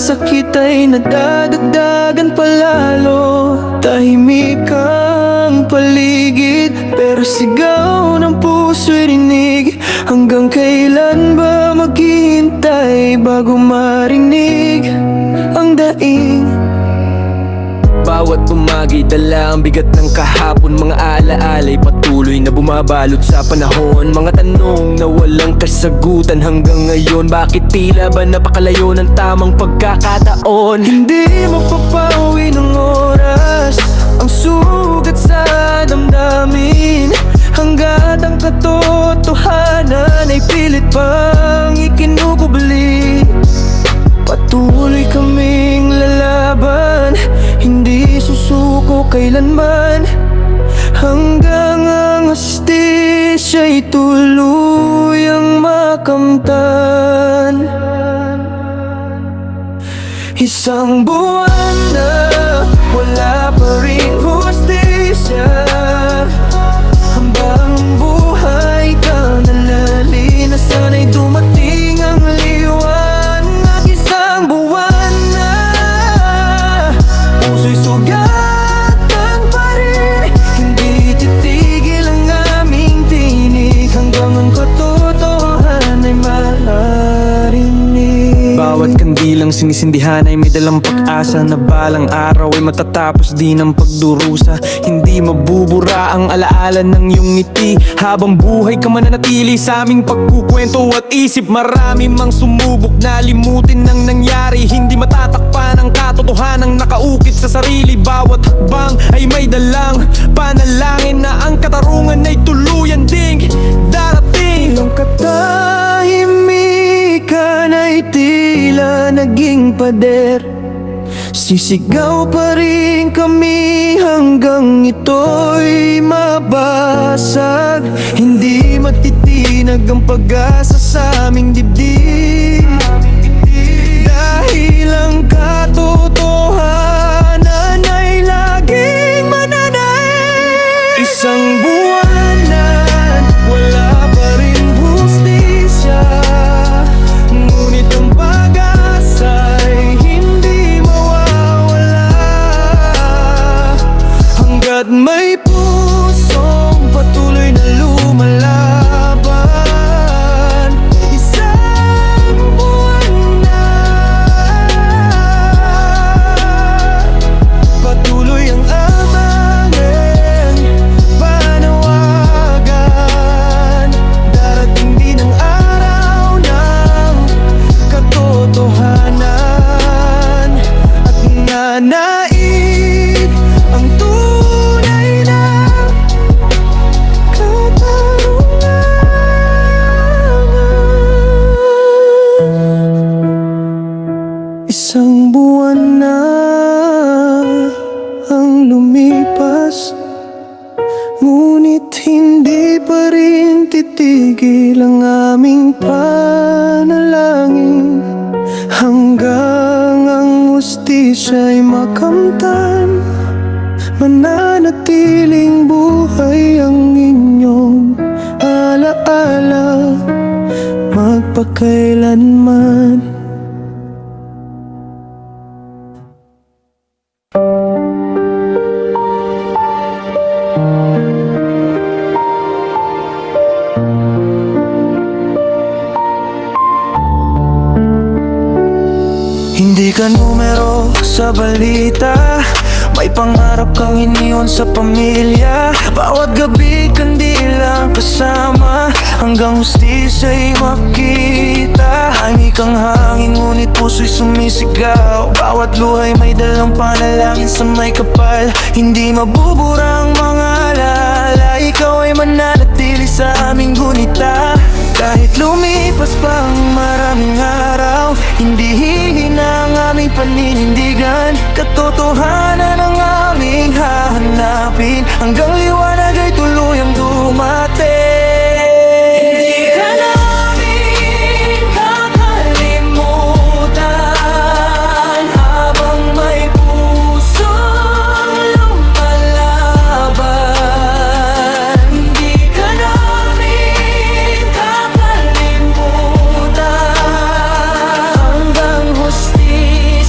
sakit ay nadadagdagan palalo. Tahimik ang paligid, pero sigaw ng puso'y rinig. Hanggang kailan ba maghihintay bago marinig ang daing? Bawat umagi dala ang bigat ng kahapon. Mga alaala'y patuloy na bumabalot sa panahon. Mga tanong na walang kasagutan hanggang ngayon. Bakit tila ba napakalayo ng tamang pagkakataon? Hindi mapapawi ng oras ang sugat sa damdamin, hanggat ang katotohanan ay pilit pang ikinukubli. Patuloy kaming lalaban, hindi susuko kailanman, hanggang ang hustisya'y tuluyang makamtan. Isang buwan na wala pa rin hustisya, hambang buhay ka nalali na sana'y dumating ang liwanag. Isang buwan na puso'y sugatan pa rin, hindi titigil ang aming tinig, hanggang ang katotohanan ay marinig. Bawat kandilang sinisindihan ay may dalang pag-asa na balang araw ay matatapos din ang pagdurusa. Hindi mabubura ang alaala ng iyong ngiti habang buhay ka mananatili sa aming pagkukwento at isip. Marami mang sumubok na limutin ang nangyari, hindi matatakpan ang katotohanang nakaukit sa sarili. Bawat hakbang ay may dalang panalangin na ang katarungan ay tuluyan ding darating. Ang katahimikan ay tila naging pader, sisigaw pa rin kami hanggang ito'y mabasag. Hindi matitinag ang pag-asa sa aming dibdib, dahil ang katotohanan ay laging mananaig. Isang buwanan, wala pa rin hustisya, ngunit ang pag-asa'y hindi mawawala. Hanggat may pusong patuloy na lumalaban, isang buwan na patuloy ang amang panawagan. Darating din ang araw ng katotohanan at nanaig ang tunay na katarungan. Isang buwan na ang lumipas, ngunit hindi pa rin titigil ang aming panalangin, hanggang ang hustisya'y makamtan. Mananatiling buhay ang inyong alaala magpakailanman. Hindi ka numero sa balita, may pangarap kang iniwan sa pamilya. Bawat gabi kandilang kasama, hanggang hustisya'y makita. Tahimik ang hangin ngunit puso'y sumisigaw, bawat luhay may dalang panalangin sa may kapal. Hindi mabubura ang mga alala, ikaw ay mananatili sa aming gunita. Kahit lumipas pa ang maraming araw, hindi hihina ang aming paninindigan. Katotohanan ang aming hahanapin, hanggang liwanag ay tuluyang dumating. Hindi ka namin kakalimutan habang may pusong lumalaban. Hindi ka namin kakalimutan hanggang hustisya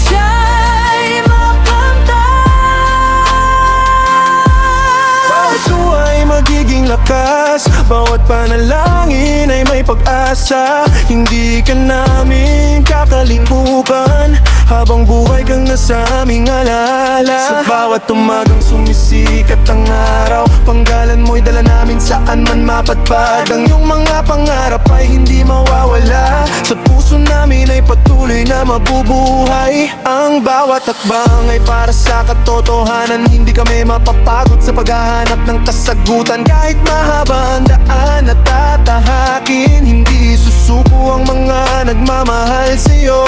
panalangin ay may pag-asa. Hindi ka namin kakalimutan, habang buhay kang nasa aming alaala. Sa bawat umagang sumisikat ang araw, panggalan mo'y dala namin saan man mapadpad. Ang iyong mga pangarap ay hindi mawawala, sa puso namin ay patuloy na mabubuhay. Ang bawat hakbang ay para sa katotohanan, hindi kami mapapagod sa paghahanap ng kasagutan. Kahit mahaba ang daan at tatahakin, hindi susuko ang mga nagmamahal sa'yo.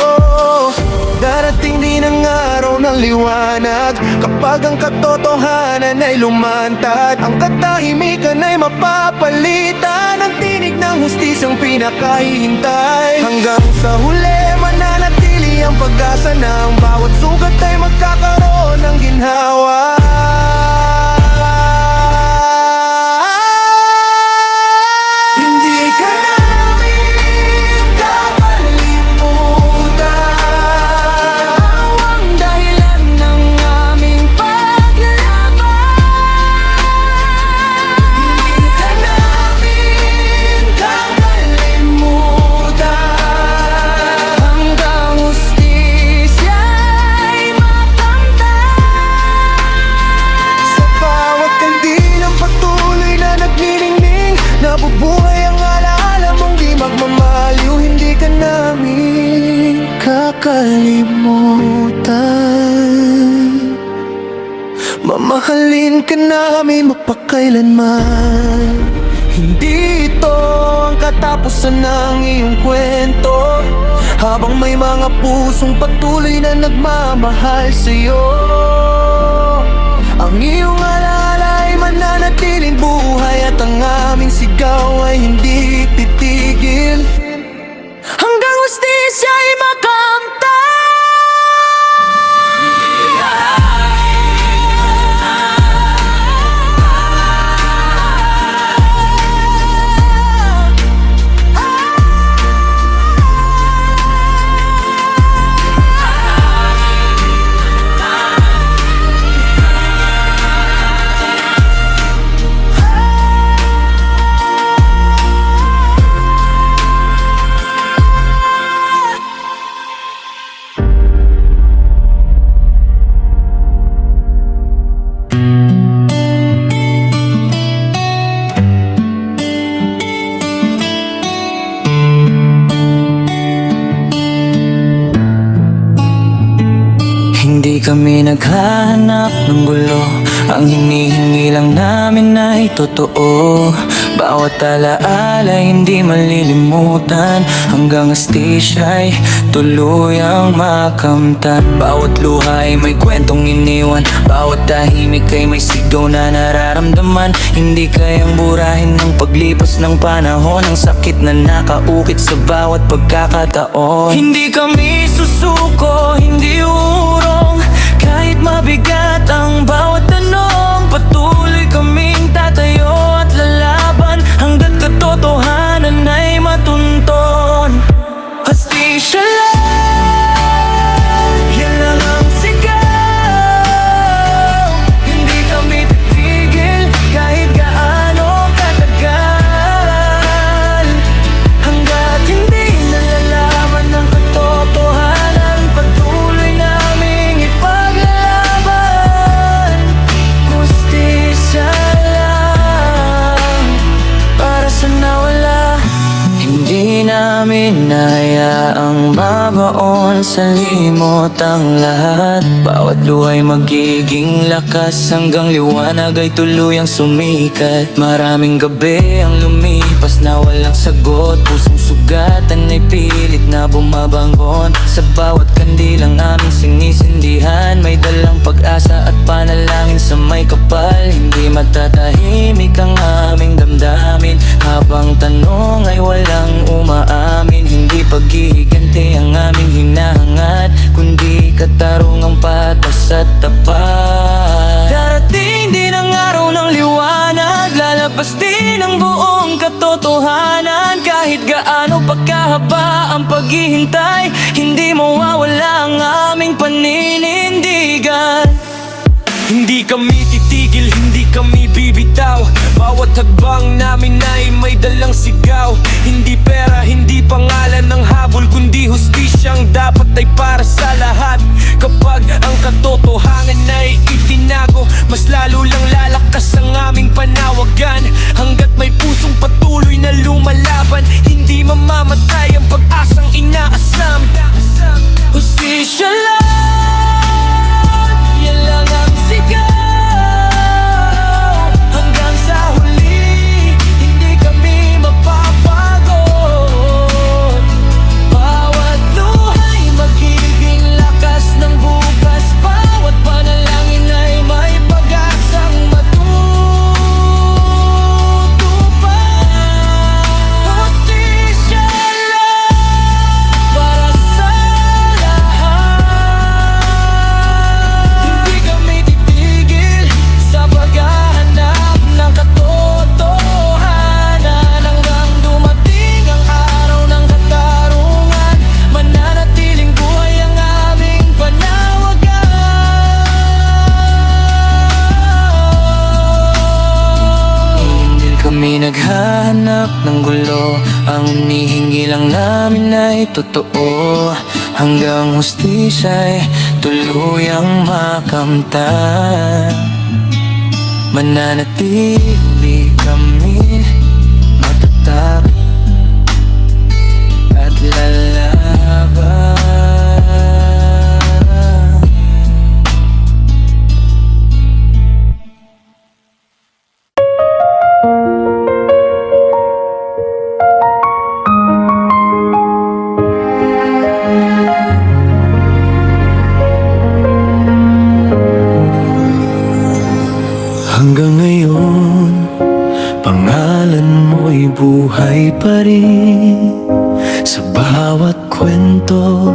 Darating din ang araw ng liwanag, kapag ang katotohanan ay lumantad. Ang katahimikan ay mapapalitan, ang tinig ng hustisyang pinakahihintay. Hanggang sa huli mananatili ang pag-asa na ang bawat sugat ay magkakaroon ng ginhawa. Hindi ka namin kakalimutan, ang dahilan ng aming paglalaban. hindi ka namin kakalimutan. Hanggang hustisya'y makamtan. Sa bawat kandila patuloy na nagniningning, nabubuhay ang alaala mong di magmamaliw. Hindi ka namin kakalimutan, mamahalin ka namin mapakailanman. Hindi ito ang katapusan ng iyong kwento, habang may mga pusong patuloy na nagmamahal sa'yo. Ang iyong alaala ay mananatiling buhay, at ang aming sigaw ay hindi titigil, hanggang hustisya ay makamtan. Hindi kami naghahanap ng gulo, ang hinihingi lang namin ay totoo. Bawat alaala hindi malilimutan, hanggang hustisya'y tuluyang makamtan. Bawat luha ay may kwentong iniwan, bawat tahimik ay may sigaw na nararamdaman. Hindi kayang burahin ng paglipas ng panahon, ang sakit na nakaukit sa bawat pagkakataon. Hindi kami susuko, hindi uurong, kahit mabigat ang bawat tanong. Patuloy kaming tatayo at lalaban, hanggat katotohanan ay matunton. Hustisya lang, yan lang ang sigaw. Hindi kami titigil kahit gaano katagal, hanggat hindi nalalaman ng katotohanan. Patuloy naming ipaglalaban. Hustisya lang, para sa nawala. Hindi namin nahayaang mabaon sa limot ang lahat. Bawat luhay magiging lakas, hanggang liwanag ay tuluyang sumikat. Maraming gabi ang lumipas na walang sagot, pusong sugatan ay pilit na bumabangon. Sa bawat kandilang aming sinisindihan, may dalang pag-asa at panalangin sa may kapal. Hindi matatahimik ang aming damdamin, habang tanong ay walang umaamin. Hindi paghihiganti ang aming hinahangad, kundi katarungang patas at tapat. Darating din ang araw ng liwanag, lalabas din ang buong katotohanan. Kahit gaano pa kahaba ang paghihintay, hindi mawawala ang aming paninindigan. Hindi kami titigil, hindi kami bibitaw, bawat hagbang namin ay may dala sigaw. Hindi pera, hindi pangalan ng habol, kundi hustisyang dapat ay para sa lahat. Kapag ang katotohanan ay itinago, mas lalo lang lalakas ang aming panawagan. Hanggat may pusong patuloy na lumalaban, hindi mamamatay ang pag-asang inaasam. Hustisya lang, yan lang ang sigaw. Hanggang sa huli, hindi kami mapapagod. Bawat luhay magiging lakas ng bukas. Bawat panalangin ay may pag-asang matutupad. Hustisya lang para sa hindi kami titigil sa paghahanap ng katotohanan. Hanggang dumating ang araw ng katarungan, mananatiling buhay ang aming panawagan. Hindi kami naghahanap ng gulo, ang hinihingi lang namin ay totoo. Hanggang hustisya'y tuluyang makamtan, mananatili kami matatag at lalaban. Hanggang ngayon, pangalan mo'y buhay pa rin sa bawat kwento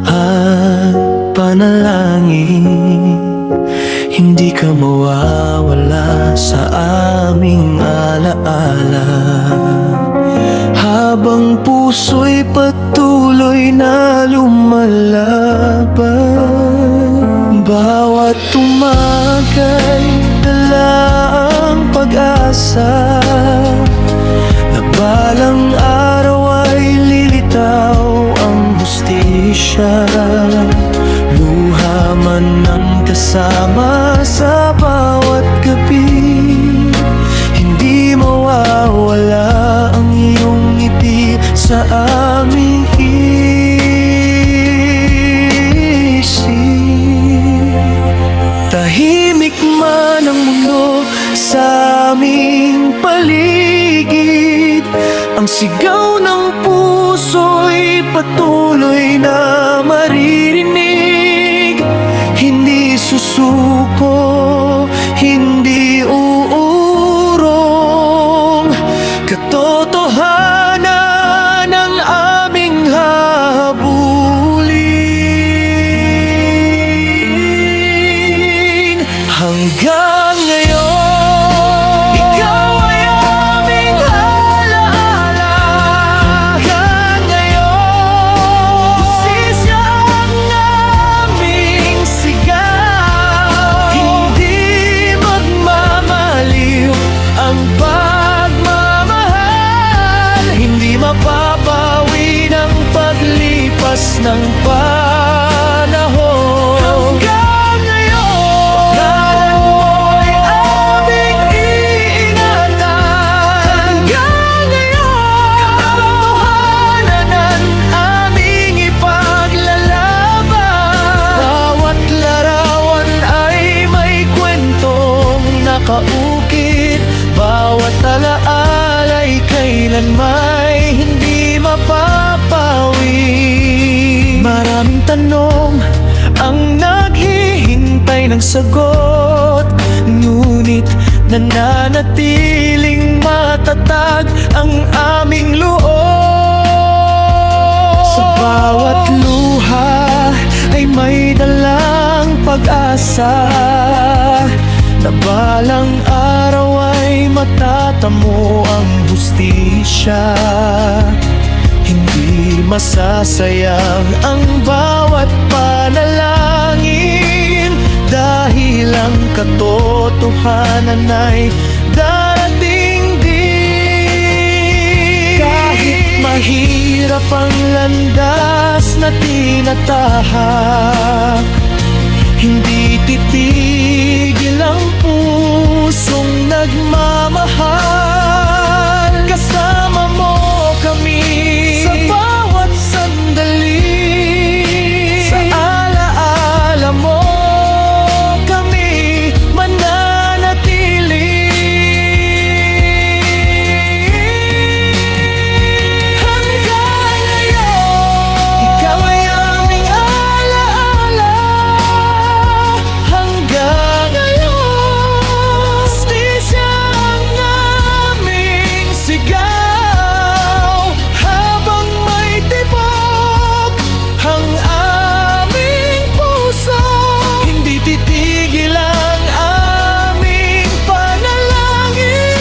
at panalangin. Hindi ka mawawala sa aming alaala. Habang puso'y patuloy na lumalaban, bawat umaga'y dala ang pag-asa na balang araw ay lilitaw ang hustisya. Luha man ang kasama sa bawat gabi, hindi mawawala ang iyong ngiti sa aming isip. Tahimik man ang mundo sa aming paligid, ang sigaw ng puso'y patuloy na maririnig. Hindi susuko, hindi uurong, katotohanan ang aming habulin. Hanggang ngayon, ikaw ay aming alaala. Hanggang ngayon, hustisya ang aming sigaw. Hindi magmamaliw ang pagmamahal, hindi mapapawi ng paglipas ng panahon. Hanggang ngayon, pangalan mo'y aming iingatan. Hanggang ngayon, katotohanan ang aming ipaglalaban. Bawat larawan ay may kwentong nakaukit, bawat alaala'y kailan may hindi mapapawi. Maraming tanong ang naghihintay ng sagot, ngunit nananatiling matatag ang aming loob. Sa bawat luha ay may dalang pag-asa na balang araw ay matatamo ang hustisya. Hindi masasayang ang bawat panalangin, dahil ang katotohanan ay darating din. mahirap ang landas na tinatahak, hindi titigil ang pusong nagmamahal. Kasama mo kami sa bawat sandali, sa alaala mo kami mananatili. Hanggang ngayon, ikaw ay aming alaala. Hanggang ngayon, hustisya ang aming sigaw. Habang may tibok ang aming puso, hindi titigil ang aming panalangin.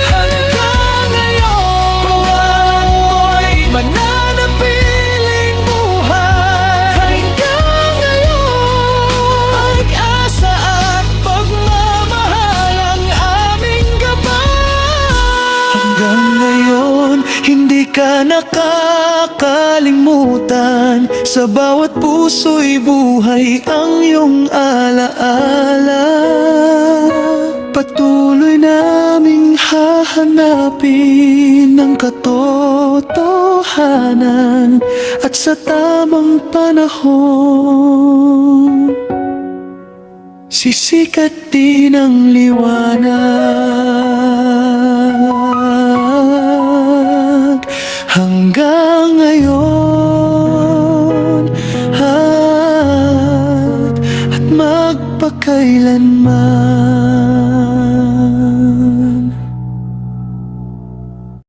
Hanggang ngayon, pangalan mo'y mananatiling buhay. Hanggang ngayon, pag-asa at pagmamahal ang aming gabay. Hanggang ngayon, hindi ka nakakalimutan. Sa bawat puso'y buhay ang iyong alaala. Patuloy naming hahanapin ang katotohanan, at sa tamang panahon sisikat din ang liwanag. Hanggang ngayon at magpakailanman.